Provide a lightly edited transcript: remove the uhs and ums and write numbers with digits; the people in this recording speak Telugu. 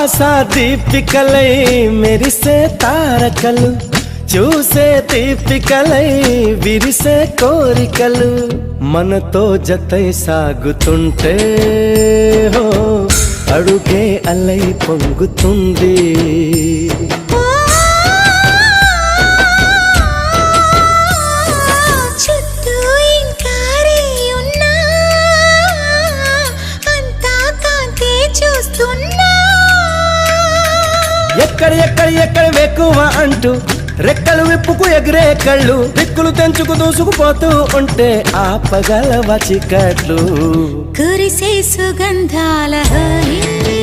ఆశా దీపికలై మెరిసే తారకలు, చూసే దీపికలై విరిసే కోరికలు, మనతో జతై సాగుతుంటే హో అడుగే అలై పొంగుతుంది. ఎక్కడ వెక్కువ అంటూ రెక్కలు విప్పుకు ఎగిరే కళ్ళు, దిక్కులు తెంచుకు దూసుకుపోతూ ఉంటే ఆపగలవ చికట్లు. కురిసే సుగంధాల హోలీ